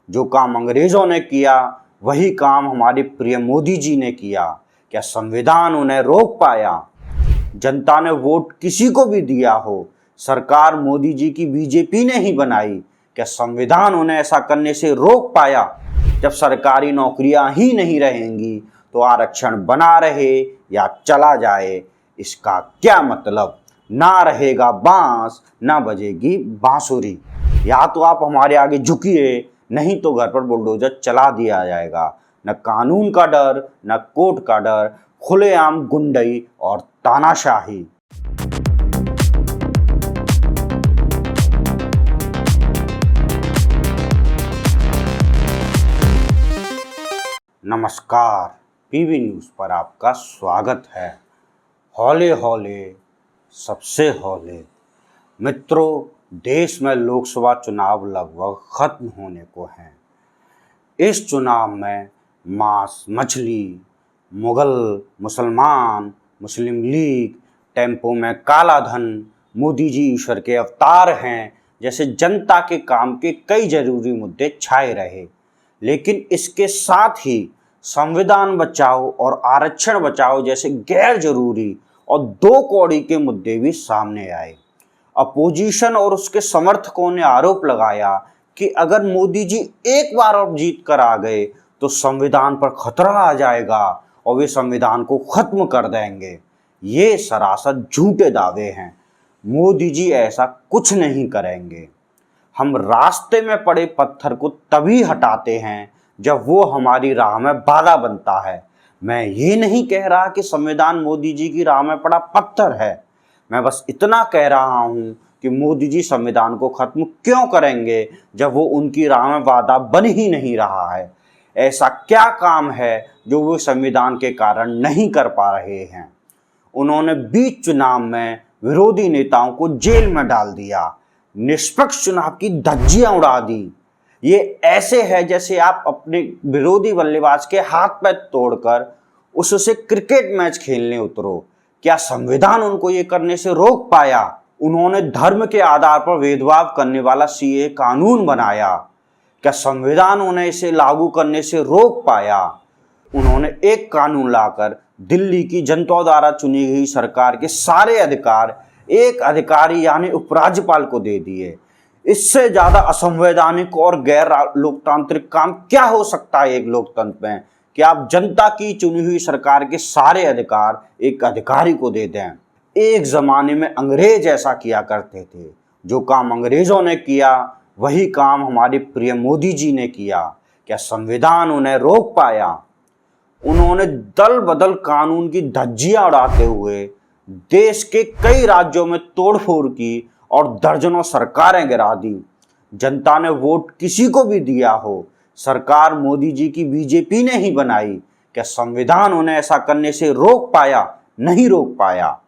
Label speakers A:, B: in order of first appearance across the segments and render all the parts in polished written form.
A: जो काम अंग्रेजों ने किया वही काम हमारे प्रिय मोदी जी ने किया। क्या संविधान उन्हें रोक पाया? जनता ने वोट किसी को भी दिया हो, सरकार मोदी जी की बीजेपी ने ही बनाई। क्या संविधान उन्हें ऐसा करने से रोक पाया? जब सरकारी नौकरियां ही नहीं रहेंगी तो आरक्षण बना रहे या चला जाए, इसका क्या मतलब? ना रहेगा बांस, ना बजेगी बांसुरी। या तो आप हमारे आगे झुकिए, नहीं तो घर पर बुलडोजर चला दिया जाएगा। न कानून का डर, न कोर्ट का डर, खुलेआम गुंडई और तानाशाही। नमस्कार, पीवी न्यूज़ पर आपका स्वागत है। हौले हौले सबसे हौले। मित्रों, देश में लोकसभा चुनाव लगभग खत्म होने को हैं। इस चुनाव में मांस मछली, मुगल, मुसलमान, मुस्लिम लीग, टेम्पो में काला धन, मोदी जी ईश्वर के अवतार हैं जैसे जनता के काम के कई जरूरी मुद्दे छाए रहे। लेकिन इसके साथ ही संविधान बचाओ और आरक्षण बचाओ जैसे गैर जरूरी और दो कौड़ी के मुद्दे भी सामने आए। अपोजिशन और उसके समर्थकों ने आरोप लगाया कि अगर मोदी जी एक बार और जीत कर आ गए तो संविधान पर खतरा आ जाएगा और वे संविधान को खत्म कर देंगे। ये सरासर झूठे दावे हैं। मोदी जी ऐसा कुछ नहीं करेंगे। हम रास्ते में पड़े पत्थर को तभी हटाते हैं जब वो हमारी राह में बाधा बनता है। मैं ये नहीं कह रहा कि संविधान मोदी जी की राह में पड़ा पत्थर है। मैं बस इतना कह रहा हूँ कि मोदी जी संविधान को खत्म क्यों करेंगे जब वो उनकी राह में बाधा बन ही नहीं रहा है। ऐसा क्या काम है जो वो संविधान के कारण नहीं कर पा रहे हैं। उन्होंने बीच चुनाव में विरोधी नेताओं को जेल में डाल दिया, निष्पक्ष चुनाव की धज्जियां उड़ा दी। ये ऐसे है जैसे आप अपने विरोधी बल्लेबाज के हाथ पैर तोड़कर उससे क्रिकेट मैच खेलने उतरो। क्या संविधान उनको ये करने से रोक पाया? उन्होंने धर्म के आधार पर भेदभाव करने वाला सीए कानून बनाया। क्या संविधान उन्हें इसे लागू करने से रोक पाया? उन्होंने एक कानून लाकर दिल्ली की जनता द्वारा चुनी गई सरकार के सारे अधिकार एक अधिकारी यानी उपराज्यपाल को दे दिए। इससे ज्यादा असंवैधानिक और गैर लोकतांत्रिक काम क्या हो सकता है एक लोकतंत्र में कि आप जनता की चुनी हुई सरकार के सारे अधिकार एक अधिकारी को दे दें। एक जमाने में अंग्रेज ऐसा किया करते थे। जो काम अंग्रेजों ने किया वही काम हमारे प्रिय मोदी जी ने किया। क्या संविधान उन्हें रोक पाया? उन्होंने दल बदल कानून की धज्जियां उड़ाते हुए देश के कई राज्यों में तोड़फोड़ की और दर्जनों सरकारें गिरा दी। जनता ने वोट किसी को भी दिया हो, सरकार मोदी जी की बीजेपी ने ही बनाई। क्या संविधान उन्हें ऐसा करने से रोक पाया? नहीं रोक पाया।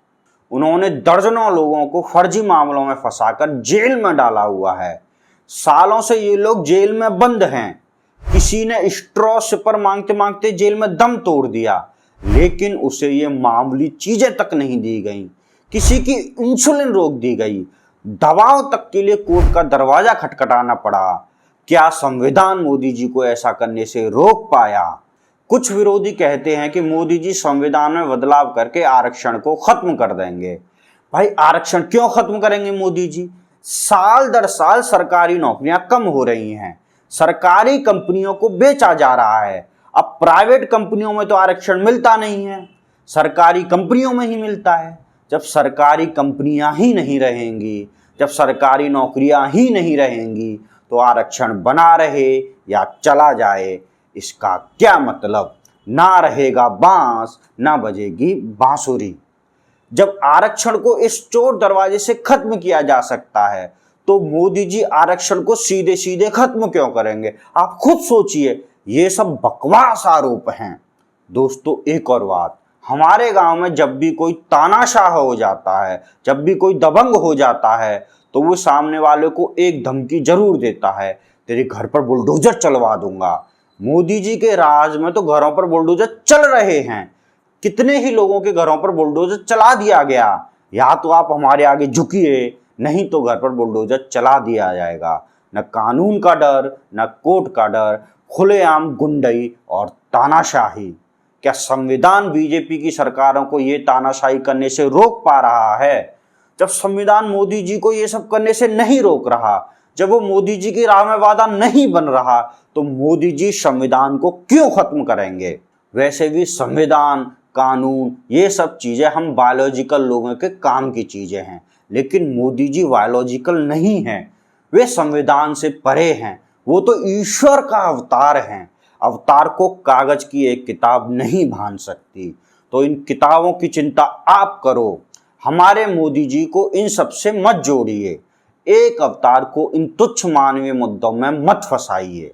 A: उन्होंने दर्जनों लोगों को फर्जी मामलों में फंसाकर जेल में डाला हुआ है। सालों से ये लोग जेल में बंद हैं। किसी ने स्ट्रॉ सिपर मांगते मांगते जेल में दम तोड़ दिया, लेकिन उसे ये मामूली चीजें तक नहीं दी गई। किसी की इंसुलिन रोक दी गई, दवाओं तक के लिए कोर्ट का दरवाजा खटखटाना पड़ा। क्या संविधान मोदी जी को ऐसा करने से रोक पाया? कुछ विरोधी कहते हैं कि मोदी जी संविधान में बदलाव करके आरक्षण को खत्म कर देंगे। भाई, आरक्षण क्यों खत्म करेंगे मोदी जी? साल दर साल सरकारी नौकरियां कम हो रही हैं, सरकारी कंपनियों को बेचा जा रहा है। अब प्राइवेट कंपनियों में तो आरक्षण मिलता नहीं है, सरकारी कंपनियों में ही मिलता है। जब सरकारी कंपनियां ही नहीं रहेंगी, जब सरकारी नौकरियां ही नहीं रहेंगी तो आरक्षण बना रहे या चला जाए, इसका क्या मतलब? ना रहेगा बांस, ना बजेगी बांसुरी। जब आरक्षण को इस चोर दरवाजे से खत्म किया जा सकता है तो मोदी जी आरक्षण को सीधे सीधे खत्म क्यों करेंगे? आप खुद सोचिए, ये सब बकवास आरोप हैं। दोस्तों, एक और बात, हमारे गांव में जब भी कोई तानाशाह हो जाता है, जब भी कोई दबंग हो जाता है तो वो सामने वाले को एक धमकी जरूर देता है, तेरे घर पर बुलडोजर चलवा दूंगा। मोदी जी के राज में तो घरों पर बुलडोजर चल रहे हैं। कितने ही लोगों के घरों पर बुलडोजर चला दिया गया। या तो आप हमारे आगे झुकिए, नहीं तो घर पर बुलडोजर चला दिया जाएगा। न कानून का डर, न कोर्ट का डर, खुलेआम गुंडई और तानाशाही। क्या संविधान बीजेपी की सरकारों को ये तानाशाही करने से रोक पा रहा है? जब संविधान मोदी जी को ये सब करने से नहीं रोक रहा, जब वो मोदी जी की राह में वादा नहीं बन रहा, तो मोदी जी संविधान को क्यों खत्म करेंगे? वैसे भी संविधान, कानून, ये सब चीजें हम बायोलॉजिकल लोगों के काम की चीजें हैं, लेकिन मोदी जी बायोलॉजिकल नहीं हैं, वे संविधान से परे हैं। वो तो ईश्वर का अवतार हैं। अवतार को कागज की एक किताब नहीं भान सकती। तो इन किताबों की चिंता आप करो, हमारे मोदी जी को इन सब से मत जोड़िए। एक अवतार को इन तुच्छ मानवीय मुद्दों में मत फंसाइए।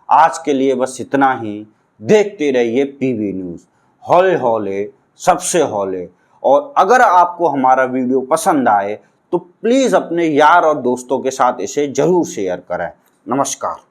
A: आज के लिए बस इतना ही। देखते रहिए पीवी न्यूज़, हौले हौले सबसे हौले। और अगर आपको हमारा वीडियो पसंद आए तो प्लीज़ अपने यार और दोस्तों के साथ इसे जरूर शेयर करें। नमस्कार।